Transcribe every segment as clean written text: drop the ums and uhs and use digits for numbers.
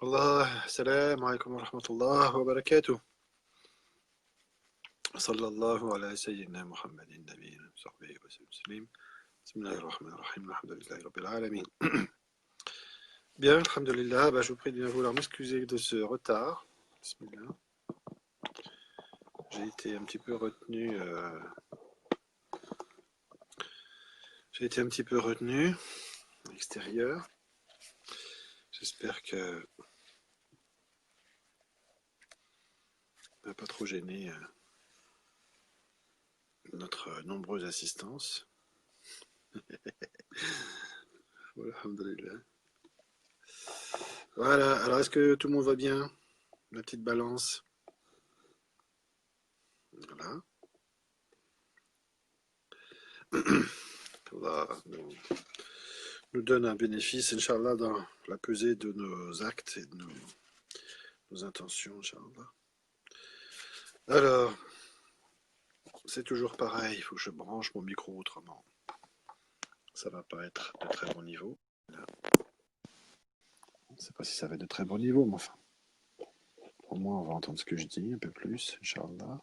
الله السلام عليكم ورحمة الله وبركاته. صلى الله على سيدنا محمد النبي وصحبه وسلم. بسم الله الرحمن الرحيم. الحمد لله رب العالمين. Bien, alhamdulillah, je vous prie de bien vouloir m'excuser de ce retard. Bismillah. J'ai été un petit peu retenu. J'ai été un petit peu retenu à l'extérieur. J'espère que ça va pas trop gêner notre nombreuse assistance. Alhamdulillah. Voilà, alors est-ce que tout le monde va bien? La petite balance. Voilà. Allah nous donne un bénéfice, Inch'Allah, dans la pesée de nos actes et de nos intentions, Inch'Allah. Alors, c'est toujours pareil, il faut que je branche mon micro autrement. Ça va pas être de très bon niveau. Là. Je ne sais pas si ça va être de très bon niveau, mais enfin. Au moins, on va entendre ce que je dis un peu plus, Inch'Allah.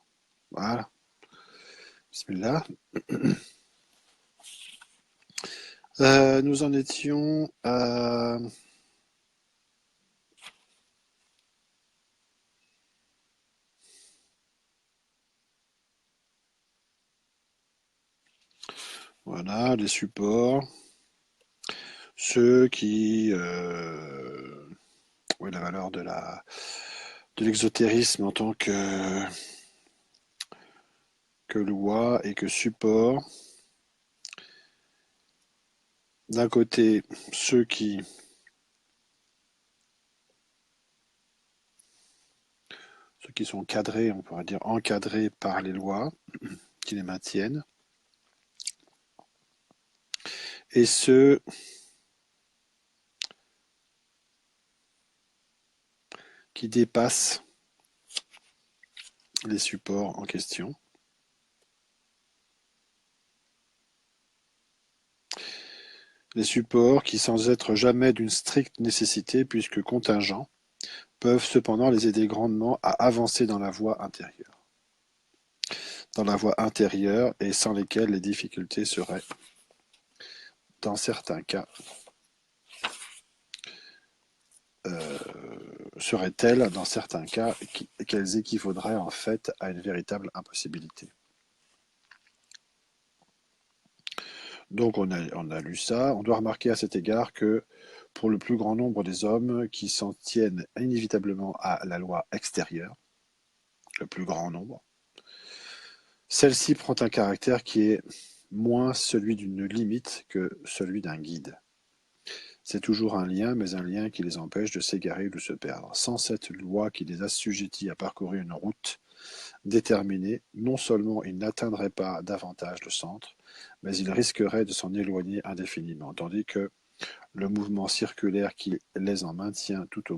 Voilà. Bismillah. Nous en étions à... Voilà, les supports. Ceux qui... oui, la valeur de l'exotérisme en tant que loi et que support. D'un côté, ceux qui sont cadrés, on pourrait dire encadrés par les lois, qui les maintiennent, et ceux qui dépassent les supports en question. Les supports qui, sans être jamais d'une stricte nécessité, puisque contingents, peuvent cependant les aider grandement à avancer dans la voie intérieure. Et sans lesquels les difficultés seraient, dans certains cas, seraient telles, dans certains cas, qu'elles équivaudraient en fait à une véritable impossibilité. Donc on a lu ça. On doit remarquer à cet égard que pour le plus grand nombre des hommes qui s'en tiennent inévitablement à la loi extérieure, le plus grand nombre, celle-ci prend un caractère qui est moins celui d'une limite que celui d'un guide. C'est toujours un lien, mais un lien qui les empêche de s'égarer ou de se perdre. Sans cette loi qui les assujettit à parcourir une route déterminée, non seulement ils n'atteindraient pas davantage le centre, mais ils risqueraient de s'en éloigner indéfiniment, tandis que le mouvement circulaire les en maintient tout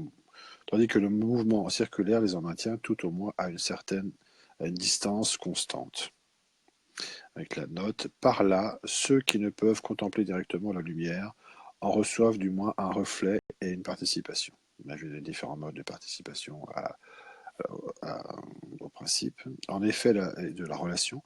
au moins à une distance constante. Avec la note, par là, ceux qui ne peuvent contempler directement la lumière en reçoivent du moins un reflet et une participation. Imaginez les différents modes de participation au principe. En effet, de la relation.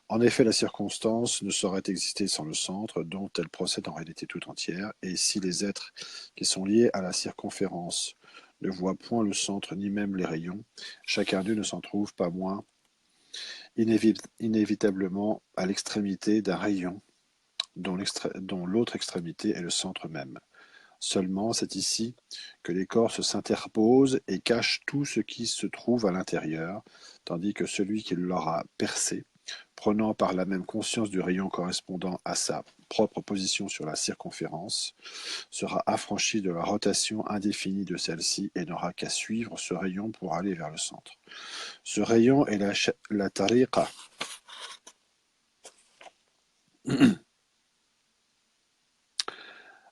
En effet, la circonstance ne saurait exister sans le centre, dont elle procède en réalité tout entière, et si les êtres qui sont liés à la circonférence ne voient point le centre ni même les rayons, chacun d'eux ne s'en trouve pas moins inévitablement à l'extrémité d'un rayon dont l'autre extrémité est le centre même. Seulement, c'est ici que les corps s'interposent et cachent tout ce qui se trouve à l'intérieur, tandis que celui qui l'aura percé, prenant par là même conscience du rayon correspondant à sa propre position sur la circonférence, sera affranchi de la rotation indéfinie de celle-ci et n'aura qu'à suivre ce rayon pour aller vers le centre. Ce rayon est la tariqa,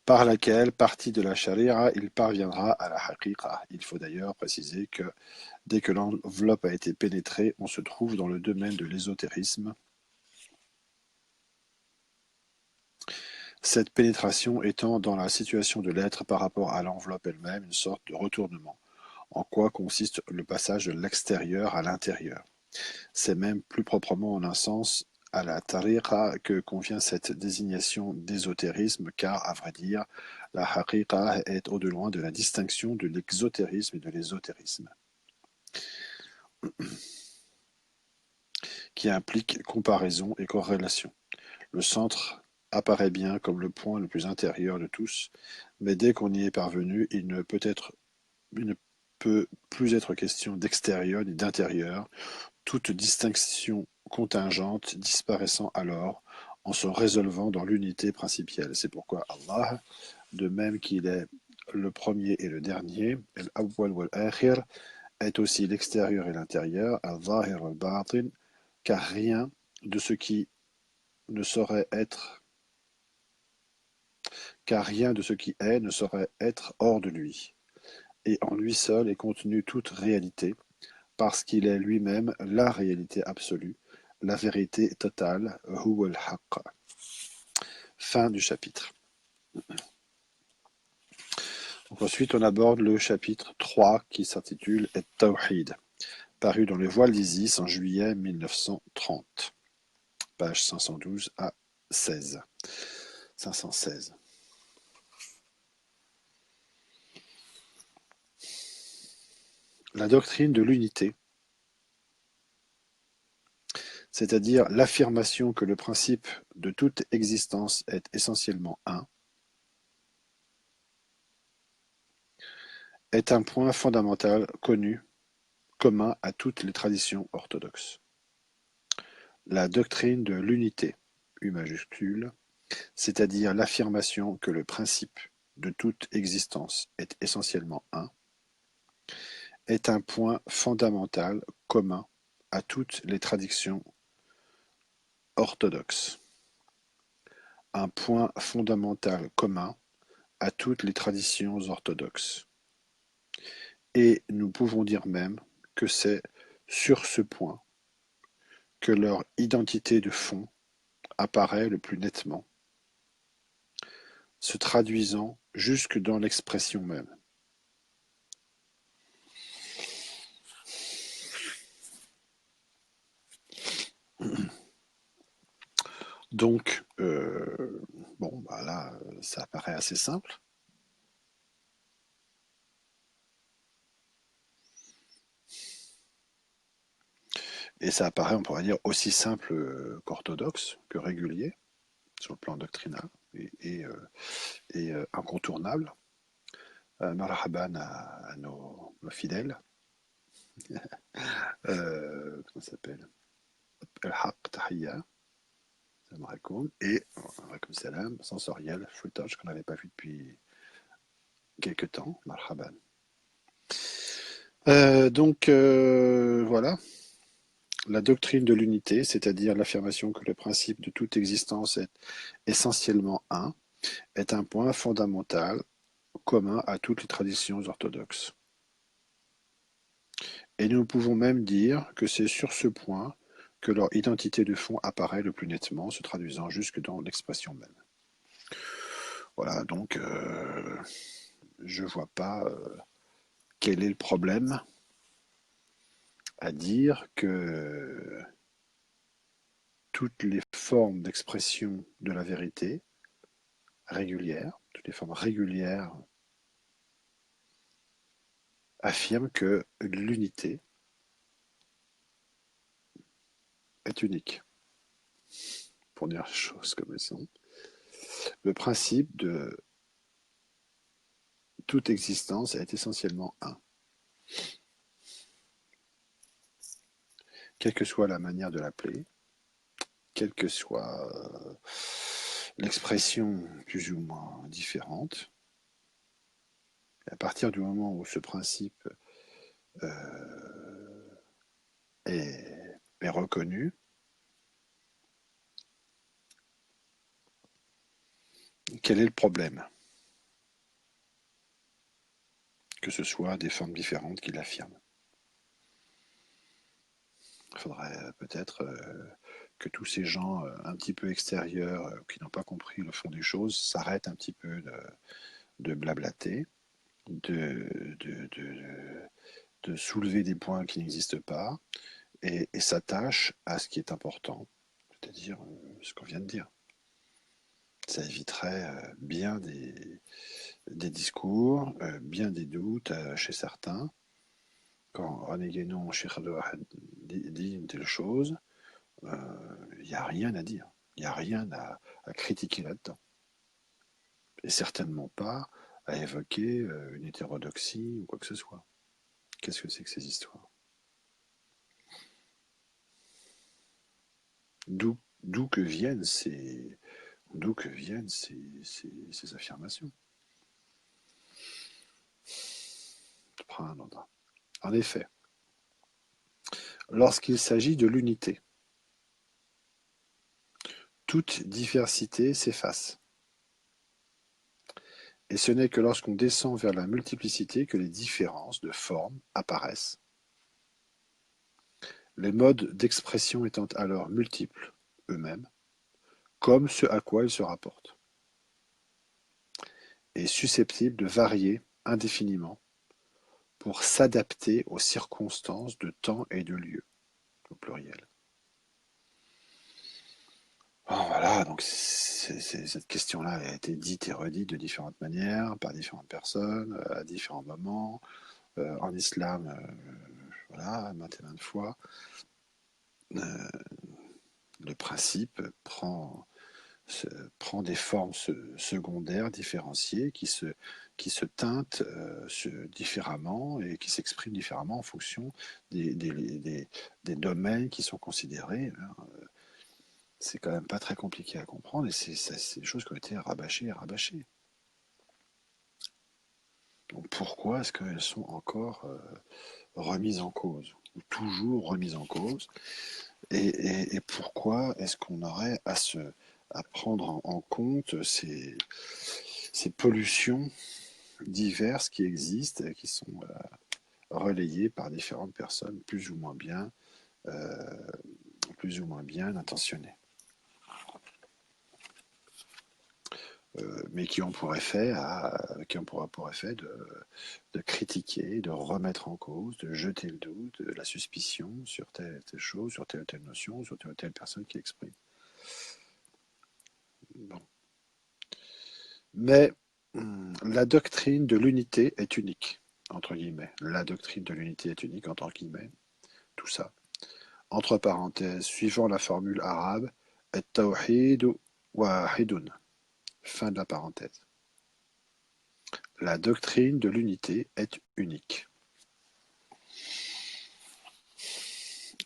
par laquelle partie de la charia il parviendra à la haqiqa. Il faut d'ailleurs préciser que dès que l'enveloppe a été pénétrée, on se trouve dans le domaine de l'ésotérisme, Cette pénétration étant dans la situation de l'être par rapport à l'enveloppe elle-même une sorte de retournement, en quoi consiste le passage de l'extérieur à l'intérieur. C'est même plus proprement en un sens à la tariqa que convient cette désignation d'ésotérisme, car, à vrai dire, la haqiqa est au-delà de la distinction de l'exotérisme et de l'ésotérisme, qui implique comparaison et corrélation. Le centre apparaît bien comme le point le plus intérieur de tous, mais dès qu'on y est parvenu, il ne peut plus être question d'extérieur ni d'intérieur, toute distinction contingente disparaissant alors en se résolvant dans l'unité principielle. C'est pourquoi Allah, de même qu'il est le premier et le dernier, al-awwal wal-akhir, est aussi l'extérieur et l'intérieur, al-zahir wal-batin, car rien de ce qui ne saurait être car rien de ce qui est ne saurait être hors de lui, et en lui seul est contenue toute réalité, parce qu'il est lui-même la réalité absolue, la vérité totale, huwa al-haqq. Fin du chapitre. Donc ensuite, on aborde le chapitre 3 qui s'intitule At-Tawhid, paru dans les Voiles d'Isis en juillet 1930, page 512 à 16. 516. La doctrine de l'unité, c'est-à-dire l'affirmation que le principe de toute existence est essentiellement un, est un point fondamental connu, commun à toutes les traditions orthodoxes. La doctrine de l'unité, U majuscule, c'est-à-dire l'affirmation que le principe de toute existence est essentiellement un, est un point fondamental commun à toutes les traditions orthodoxes. Un point fondamental commun à toutes les traditions orthodoxes. Et nous pouvons dire même que c'est sur ce point que leur identité de fond apparaît le plus nettement, se traduisant jusque dans l'expression même. Donc, bon, bah là, ça paraît assez simple. Et ça apparaît, on pourrait dire, aussi simple qu'orthodoxe, que régulier, sur le plan doctrinal, et incontournable. Marhaban à nos fidèles. Comment ça s'appelle? El-Haq Tahiyya, salam alaikum, et alaikum salam, sensoriel, footage qu'on n'avait pas vu depuis quelques temps. Marhaban. Donc, voilà. La doctrine de l'unité, c'est-à-dire l'affirmation que le principe de toute existence est essentiellement un, est un point fondamental commun à toutes les traditions orthodoxes. Et nous pouvons même dire que c'est sur ce point que leur identité de fond apparaît le plus nettement, se traduisant jusque dans l'expression même. Voilà, donc je ne vois pas quel est le problème à dire que toutes les formes d'expression de la vérité régulières, toutes les formes régulières affirment que l'unité est unique. Pour dire les choses comme elles sont, le principe de toute existence est essentiellement un. Quelle que soit la manière de l'appeler, quelle que soit l'expression plus ou moins différente, à partir du moment où ce principe est reconnu, quel est le problème? Que ce soit des formes différentes qui l'affirment. Il faudrait peut-être que tous ces gens un petit peu extérieurs, qui n'ont pas compris le fond des choses, s'arrêtent un petit peu de blablater, de, de, de, de soulever des points qui n'existent pas et s'attachent à ce qui est important, c'est-à-dire ce qu'on vient de dire. Ça éviterait bien des discours, bien des doutes chez certains. Quand René Guénon, Cheikh Abdelwahad, dit une telle chose, il n'y a rien à dire. Il n'y a rien à critiquer là-dedans. Et certainement pas à évoquer une hétérodoxie ou quoi que ce soit. Qu'est-ce que c'est que ces histoires? D'où que viennent ces affirmations? En effet, lorsqu'il s'agit de l'unité, toute diversité s'efface. Et ce n'est que lorsqu'on descend vers la multiplicité que les différences de forme apparaissent, les modes d'expression étant alors multiples eux-mêmes, comme ce à quoi ils se rapportent, et susceptibles de varier indéfiniment pour s'adapter aux circonstances de temps et de lieu, au pluriel. Bon, voilà, donc cette question-là a été dite et redite de différentes manières, par différentes personnes, à différents moments, en islam, voilà, maintes et maintes fois. Le principe prend des formes secondaires différenciées qui se teintent différemment et qui s'expriment différemment en fonction des domaines qui sont considérés. C'est quand même pas très compliqué à comprendre et c'est des choses qui ont été rabâchées et rabâchées. Donc pourquoi est-ce qu'elles sont encore remises en cause ou toujours remises en cause et pourquoi est-ce qu'on aurait à prendre en compte ces pollutions diverses qui existent et qui sont relayées par différentes personnes euh, plus ou moins bien intentionnées, mais qui ont pour effet de critiquer, de remettre en cause, de jeter le doute, de la suspicion sur telle ou telle chose, sur telle ou telle notion, sur telle ou telle personne qui l'exprime. Bon. Mais la doctrine de l'unité est unique, entre guillemets. La doctrine de l'unité est unique, entre guillemets. Tout ça. Entre parenthèses, suivant la formule arabe, at-tawhid wahidun. Fin de la parenthèse. La doctrine de l'unité est unique.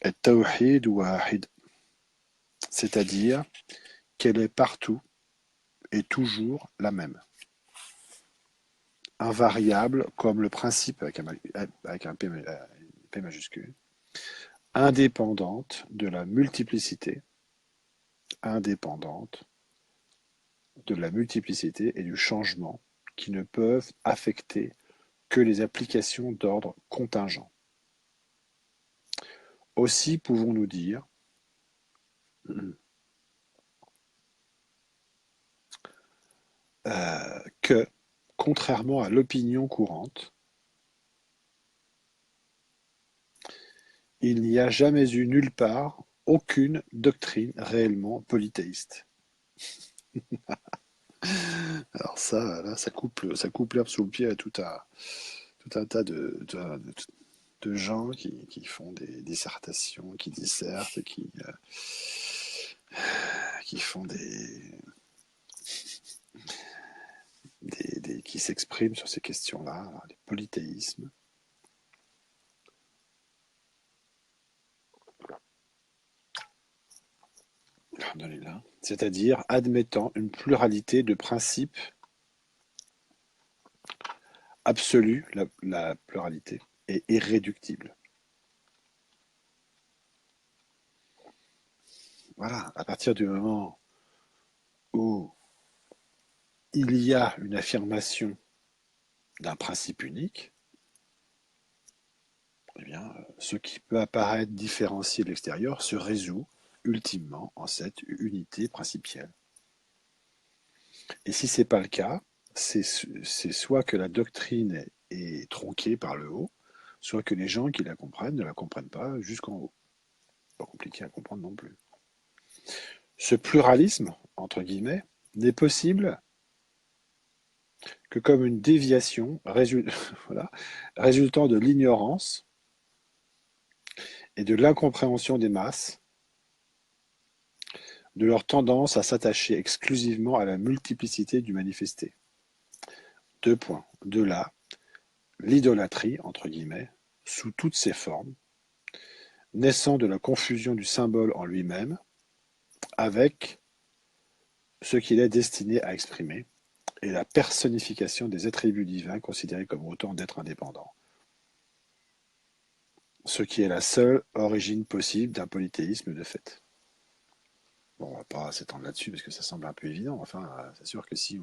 At-tawhid wahid. C'est-à-dire qu'elle est partout et toujours la même. Invariable comme le principe avec un P majuscule, indépendante de la multiplicité, indépendante de la multiplicité et du changement qui ne peuvent affecter que les applications d'ordre contingent. Aussi pouvons-nous dire que, contrairement à l'opinion courante, il n'y a jamais eu nulle part aucune doctrine réellement polythéiste. Alors ça, là, ça coupe l'herbe sous le pied à tout un tas de gens qui font des dissertations, qui dissertent, qui font qui s'expriment sur ces questions-là, les polythéismes. C'est-à-dire admettant une pluralité de principes absolus, la pluralité, et irréductible. Voilà, à partir du moment où il y a une affirmation d'un principe unique, eh bien, ce qui peut apparaître différencié de l'extérieur se résout ultimement en cette unité principielle. Et si ce n'est pas le cas, c'est soit que la doctrine est tronquée par le haut, soit que les gens qui la comprennent ne la comprennent pas jusqu'en haut. Pas compliqué à comprendre non plus. Ce pluralisme, entre guillemets, n'est possible que comme une déviation voilà, résultant de l'ignorance et de l'incompréhension des masses, de leur tendance à s'attacher exclusivement à la multiplicité du manifesté. Deux points. De là, l'idolâtrie, entre guillemets, sous toutes ses formes, naissant de la confusion du symbole en lui-même avec ce qu'il est destiné à exprimer, et la personnification des attributs divins considérés comme autant d'êtres indépendants. Ce qui est la seule origine possible d'un polythéisme de fait. Bon, on ne va pas s'étendre là-dessus parce que ça semble un peu évident. Enfin, c'est sûr que si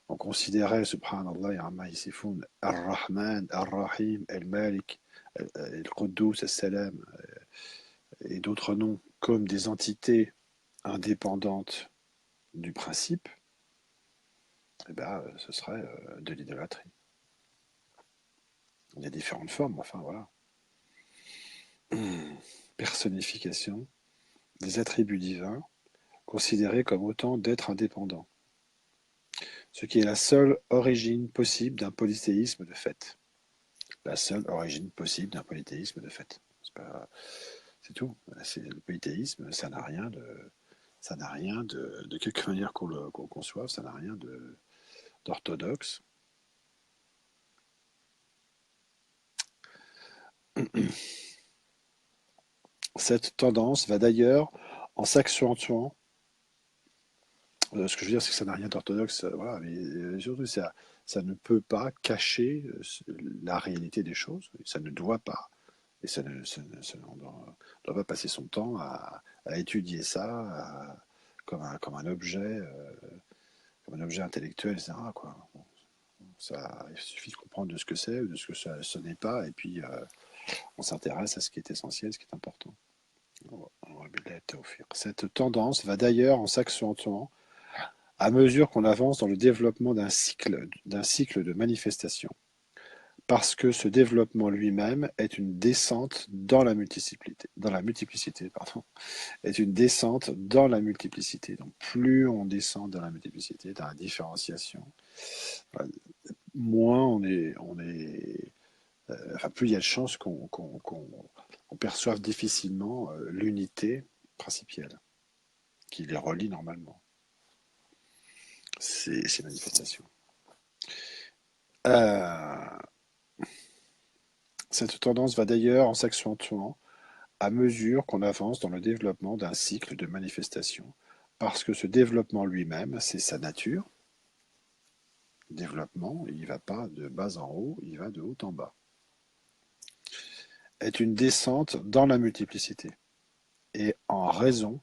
on considérait, subhanallah, Ya'amma Yisifoun, Ar-Rahman, Ar-Rahim, El-Malik, El-Quddus, El-Salam et d'autres noms comme des entités indépendantes du principe, eh ben, ce serait de l'idolâtrie. Il y a différentes formes, enfin voilà. Personnification des attributs divins considérés comme autant d'êtres indépendants, ce qui est la seule origine possible d'un polythéisme de fait. La seule origine possible d'un polythéisme de fait. C'est tout. Le polythéisme, ça n'a rien de quelque manière qu'on le conçoive, ça n'a rien d'orthodoxe. Cette tendance va d'ailleurs en s'accentuant. Ce que je veux dire, c'est que ça n'a rien d'orthodoxe, voilà, mais surtout, ça ne peut pas cacher la réalité des choses, ça ne doit pas. Et on ne doit pas passer son temps à étudier ça comme un objet, intellectuel, etc., quoi. Bon, ça, il suffit de comprendre de ce que c'est, ou de ce que ce n'est pas, et puis on s'intéresse à ce qui est essentiel, ce qui est important. Cette tendance va d'ailleurs en s'accentuant à mesure qu'on avance dans le développement d'un cycle de manifestation, parce que ce développement lui-même est une descente dans la multiplicité, est une descente dans la multiplicité. Donc plus on descend dans la multiplicité, dans la différenciation, moins enfin plus il y a de chances qu'on perçoive difficilement l'unité principielle qui les relie normalement. Ces manifestations. Cette tendance va d'ailleurs en s'accentuant à mesure qu'on avance dans le développement d'un cycle de manifestation, parce que ce développement lui-même, c'est sa nature. Le développement, il ne va pas de bas en haut, il va de haut en bas. Est une descente dans la multiplicité, et en raison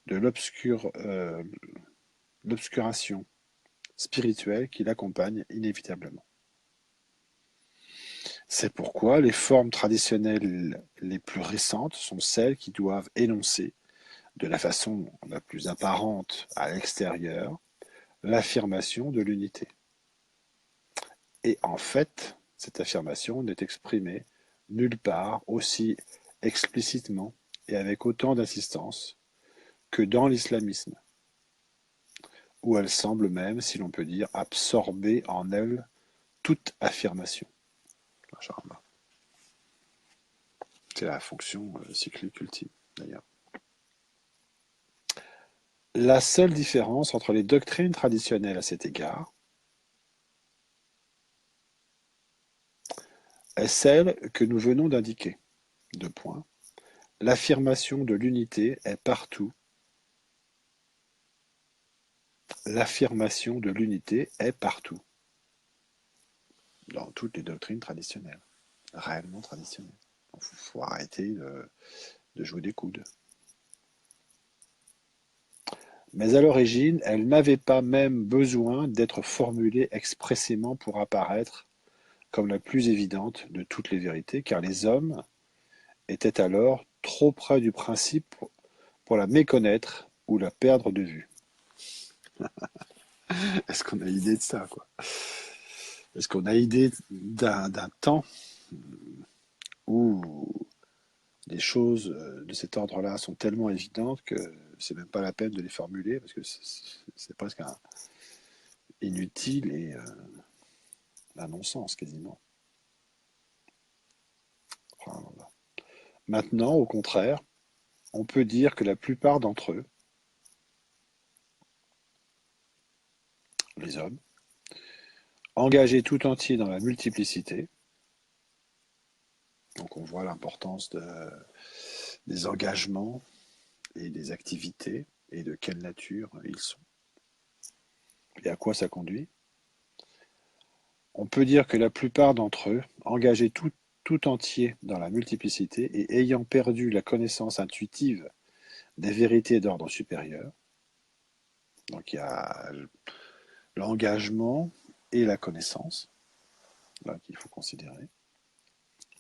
de l'obscuration spirituelle qui l'accompagne inévitablement. C'est pourquoi les formes traditionnelles les plus récentes sont celles qui doivent énoncer, de la façon la plus apparente à l'extérieur, l'affirmation de l'unité. Et en fait, cette affirmation n'est exprimée nulle part aussi explicitement et avec autant d'insistance que dans l'islamisme, où elle semble même, si l'on peut dire, absorber en elle toute affirmation. C'est la fonction cyclique ultime, d'ailleurs. La seule différence entre les doctrines traditionnelles à cet égard est celle que nous venons d'indiquer. Deux points. L'affirmation de l'unité est partout. L'affirmation de l'unité est partout, dans toutes les doctrines traditionnelles, réellement traditionnelles. Il faut arrêter de jouer des coudes. Mais à l'origine, elle n'avait pas même besoin d'être formulée expressément pour apparaître comme la plus évidente de toutes les vérités, car les hommes étaient alors trop près du principe pour la méconnaître ou la perdre de vue. Est-ce qu'on a idée de ça, quoi? Est-ce qu'on a idée d'un temps où les choses de cet ordre-là sont tellement évidentes que c'est même pas la peine de les formuler parce que c'est presque inutile et un non-sens quasiment. Enfin, voilà. Maintenant, au contraire, on peut dire que la plupart d'entre eux, les hommes, engagés tout entiers dans la multiplicité, donc on voit l'importance des engagements et des activités et de quelle nature ils sont et à quoi ça conduit. On peut dire que la plupart d'entre eux, engagés tout entiers dans la multiplicité et ayant perdu la connaissance intuitive des vérités d'ordre supérieur, donc il y a l'engagement et la connaissance, là qu'il faut considérer,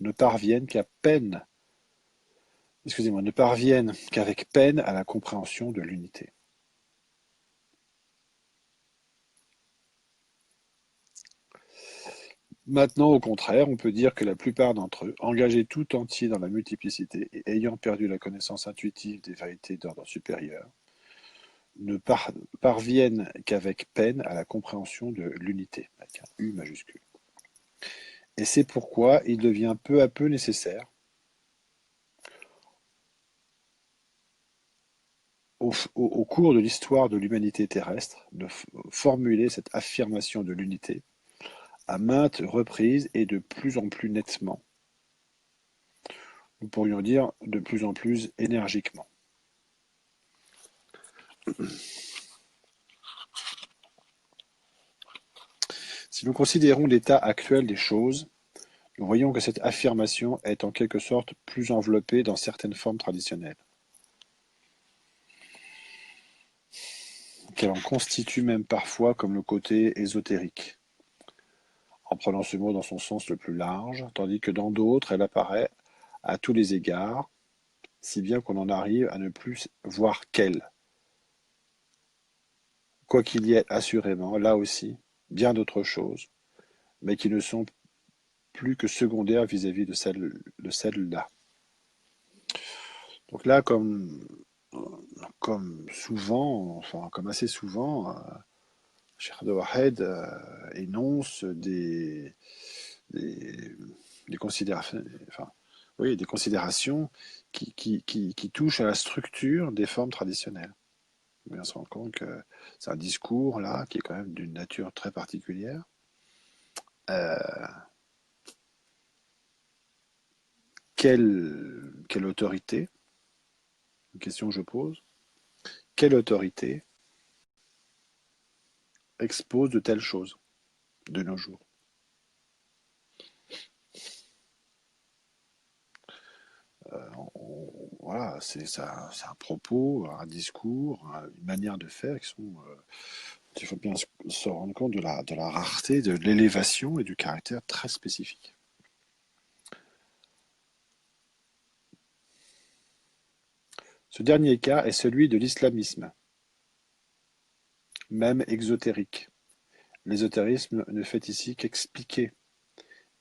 ne parviennent qu'à peine, excusez-moi, ne parviennent qu'avec peine à la compréhension de l'unité. Maintenant, au contraire, on peut dire que la plupart d'entre eux, engagés tout entiers dans la multiplicité et ayant perdu la connaissance intuitive des vérités d'ordre supérieur, ne parviennent qu'avec peine à la compréhension de l'unité, avec un U majuscule. Et c'est pourquoi il devient peu à peu nécessaire, au cours de l'histoire de l'humanité terrestre, de formuler cette affirmation de l'unité à maintes reprises et de plus en plus nettement. Nous pourrions dire de plus en plus énergiquement. Si nous considérons l'état actuel des choses, nous voyons que cette affirmation est en quelque sorte plus enveloppée dans certaines formes traditionnelles, qu'elle en constitue même parfois comme le côté ésotérique, en prenant ce mot dans son sens le plus large, tandis que dans d'autres, elle apparaît à tous les égards, si bien qu'on en arrive à ne plus voir qu'elle, quoiqu'il y ait assurément, là aussi, bien d'autres choses, mais qui ne sont plus que secondaires vis-à-vis de celle-là. Donc là, comme souvent, enfin comme assez souvent, Cheikh Wahed énonce des, des considérations, enfin, oui, des considérations qui touchent à la structure des formes traditionnelles. On se rend compte que c'est un discours là qui est quand même d'une nature très particulière. Euh, quelle autorité, une question que je pose, quelle autorité expose de telles choses de nos jours? Voilà, c'est un propos, un discours, une manière de faire qui sont. Il faut bien se rendre compte de la rareté, de l'élévation et du caractère très spécifique. Ce dernier cas est celui de l'islamisme, même exotérique. L'ésotérisme ne fait ici qu'expliquer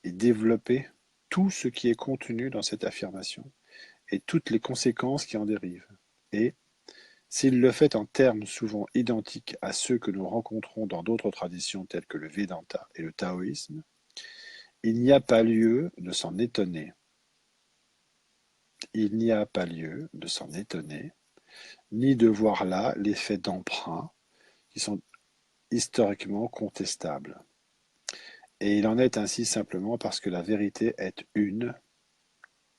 et développer tout ce qui est contenu dans cette affirmation et toutes les conséquences qui en dérivent. Et, s'il le fait en termes souvent identiques à ceux que nous rencontrons dans d'autres traditions telles que le Vedanta et le taoïsme, il n'y a pas lieu de s'en étonner. Il n'y a pas lieu de s'en étonner, ni de voir là l'effet d'emprunt qui sont historiquement contestables. Et il en est ainsi simplement parce que la vérité est une,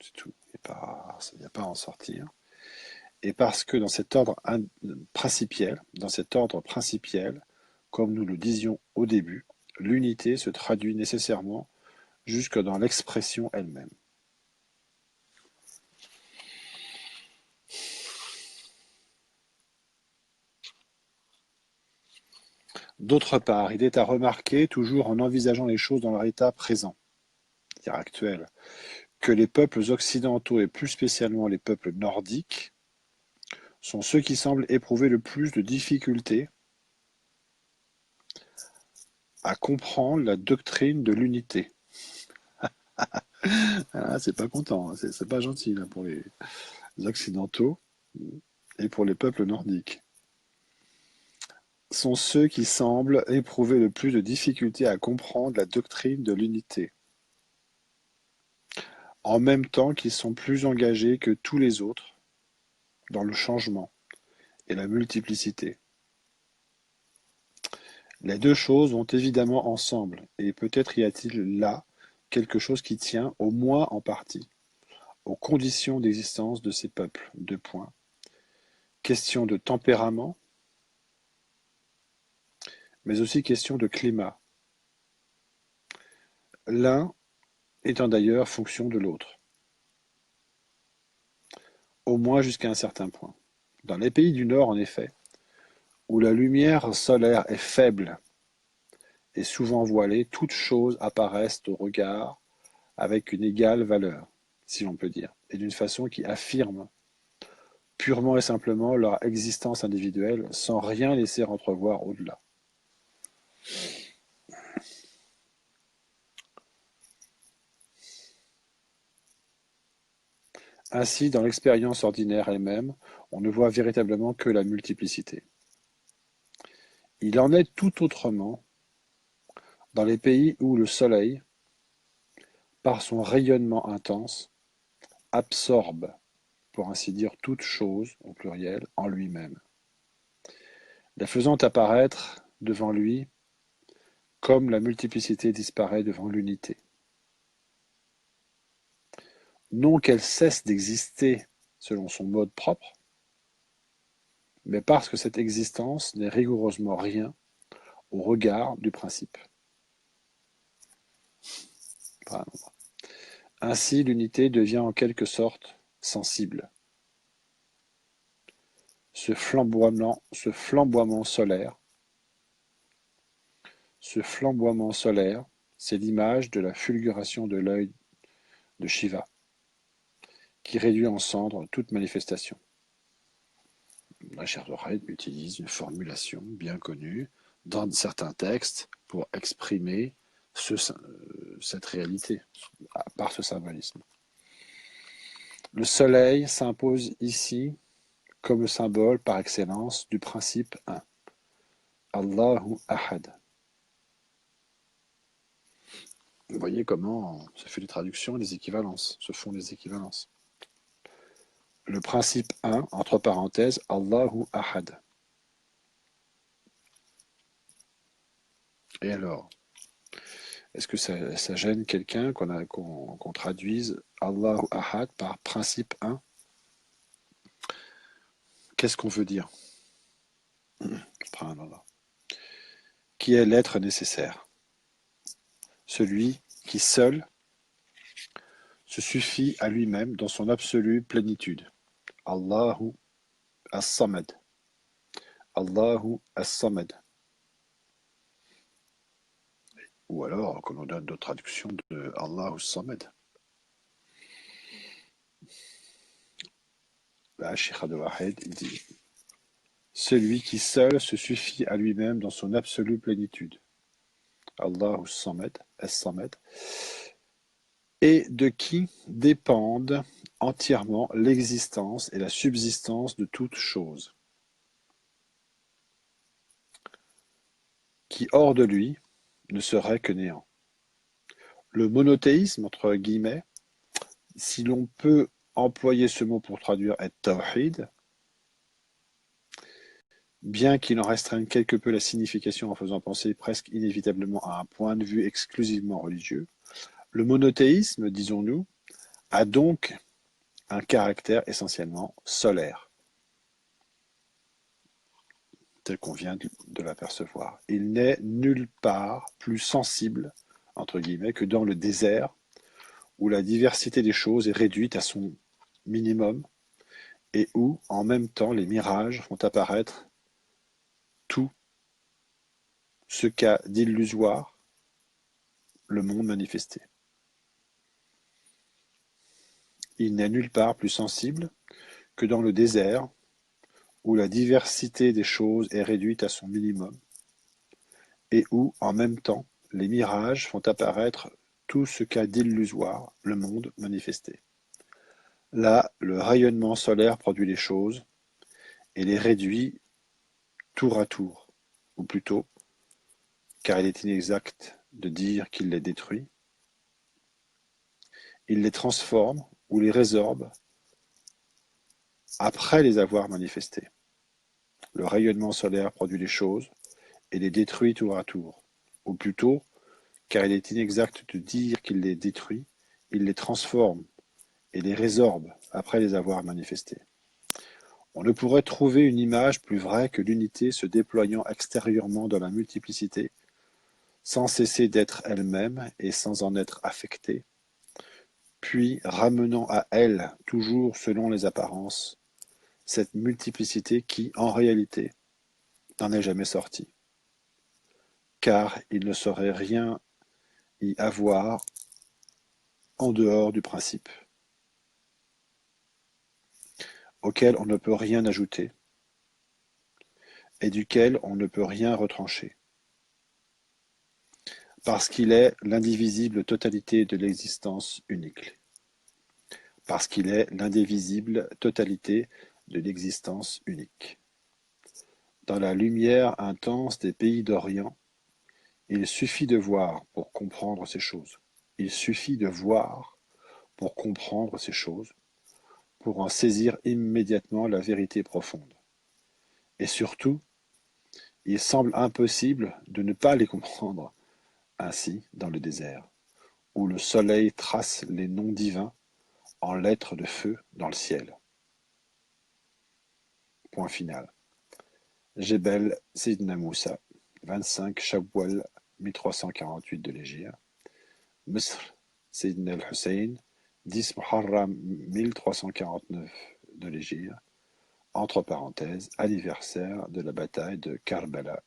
c'est tout, il n'y a pas à en sortir, et parce que dans cet ordre principiel, comme nous le disions au début, l'unité se traduit nécessairement jusque dans l'expression elle-même. D'autre part, il est à remarquer, toujours en envisageant les choses dans leur état présent, c'est-à-dire actuelle, que les peuples occidentaux et plus spécialement les peuples nordiques sont ceux qui semblent éprouver le plus de difficultés à comprendre la doctrine de l'unité. Ah, c'est pas content, hein, c'est pas gentil là, pour les occidentaux et pour les peuples nordiques. Sont ceux qui semblent éprouver le plus de difficultés à comprendre la doctrine de l'unité, en même temps qu'ils sont plus engagés que tous les autres dans le changement et la multiplicité. Les deux choses vont évidemment ensemble, et peut-être y a-t-il là quelque chose qui tient, au moins en partie, aux conditions d'existence de ces peuples. Deux points. Question de tempérament, mais aussi question de climat. L'un étant d'ailleurs fonction de l'autre, au moins jusqu'à un certain point. Dans les pays du Nord, en effet, où la lumière solaire est faible et souvent voilée, toutes choses apparaissent au regard avec une égale valeur, si l'on peut dire, et d'une façon qui affirme purement et simplement leur existence individuelle, sans rien laisser entrevoir au-delà. Ainsi, dans l'expérience ordinaire elle-même, on ne voit véritablement que la multiplicité. Il en est tout autrement dans les pays où le soleil, par son rayonnement intense, absorbe, pour ainsi dire, toute chose, au pluriel, en lui-même, la faisant apparaître devant lui comme la multiplicité disparaît devant l'unité. Non qu'elle cesse d'exister selon son mode propre, mais parce que cette existence n'est rigoureusement rien au regard du principe. Ainsi, l'unité devient en quelque sorte sensible. Ce flamboiement solaire, c'est l'image de la fulguration de l'œil de Shiva, qui réduit en cendres toute manifestation. La chère Dorhed utilise une formulation bien connue dans certains textes pour exprimer cette réalité par ce symbolisme. Le soleil s'impose ici comme le symbole par excellence du principe un. Allahu Ahad. Vous voyez comment se fait les traductions et les équivalences, se font les équivalences. Le principe un, entre parenthèses, Allahu Ahad. Et alors, est-ce que ça gêne quelqu'un qu'on traduise Allahu Ahad par principe un? Qu'est-ce qu'on veut dire? Qui est l'être nécessaire? Celui qui seul se suffit à lui-même dans son absolue plénitude. Allahu As-Samad. Allahu As-Samad. Ou alors, qu'on nous donne d'autres traductions de Allahu As-Samad. Là, Sheikh Abdel-Wahed, il dit celui qui seul se suffit à lui-même dans son absolue plénitude. Allahu As-Samad, As-Samad. Et de qui dépendent entièrement l'existence et la subsistance de toute chose, qui hors de lui ne serait que néant. Le monothéisme, entre guillemets, si l'on peut employer ce mot pour traduire at-tawhid, bien qu'il en restreigne quelque peu la signification en faisant penser presque inévitablement à un point de vue exclusivement religieux, le monothéisme, disons-nous, a donc un caractère essentiellement solaire, tel qu'on vient de l'apercevoir. Il n'est nulle part plus sensible, entre guillemets, que dans le désert, où la diversité des choses est réduite à son minimum et où, en même temps, les mirages font apparaître tout ce qu'a d'illusoire le monde manifesté. Il n'est nulle part plus sensible que dans le désert, où la diversité des choses est réduite à son minimum, et où, en même temps, les mirages font apparaître tout ce qu'a d'illusoire le monde manifesté. Là, le rayonnement solaire produit les choses et les réduit tour à tour, ou plutôt, car il est inexact de dire qu'il les détruit, il les transforme ou les résorbe après les avoir manifestés. Le rayonnement solaire produit les choses et les détruit tour à tour, ou plutôt, car il est inexact de dire qu'il les détruit, il les transforme et les résorbe après les avoir manifestés. On ne pourrait trouver une image plus vraie que l'unité se déployant extérieurement dans la multiplicité, sans cesser d'être elle-même et sans en être affectée, puis ramenant à elle, toujours selon les apparences, cette multiplicité qui, en réalité, n'en est jamais sortie. Car il ne saurait rien y avoir en dehors du principe, auquel on ne peut rien ajouter, et duquel on ne peut rien retrancher, parce qu'il est l'indivisible totalité de l'existence unique. Parce qu'il est l'indivisible totalité de l'existence unique. Dans la lumière intense des pays d'Orient, il suffit de voir pour comprendre ces choses. Il suffit de voir pour comprendre ces choses, pour en saisir immédiatement la vérité profonde. Et surtout, il semble impossible de ne pas les comprendre ainsi dans le désert, où le soleil trace les noms divins en lettres de feu dans le ciel. Point final. Jebel Seydina Moussa, 25 Shawwal 1348 de l'Hégire. Misr Seydina al-Hussein, 10 Muharram 1349 de l'Hégire. Entre parenthèses, anniversaire de la bataille de Karbala.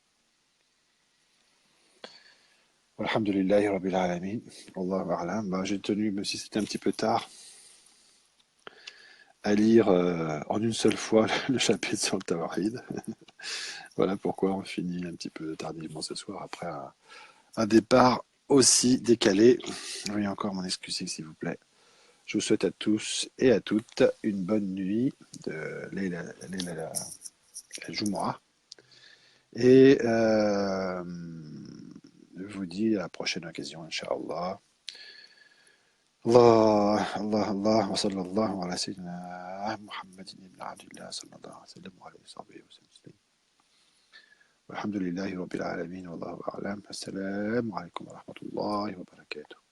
Alhamdulillahi Rabbil Alamin. Allahu A'lam. J'ai tenu, même si c'était un petit peu tard, à lire en une seule fois le chapitre sur le Tawhid. Voilà pourquoi on finit un petit peu tardivement ce soir après un départ aussi décalé. Veuillez encore m'en excuser s'il vous plaît. Je vous souhaite à tous et à toutes une bonne nuit de Leila Jumu'ah. Et je vous dis à la prochaine occasion, Inch'Allah. Allah, wa sallallahu ala sayyidina Muhammadin ibn Abdillah sallallahu alayhi wa sallam wa alayhi wa sallam. Walhamdulillahi rabbil alamin, wallahu a'lam. Assalamu alaikum wa rahmatullahi wa barakatuh.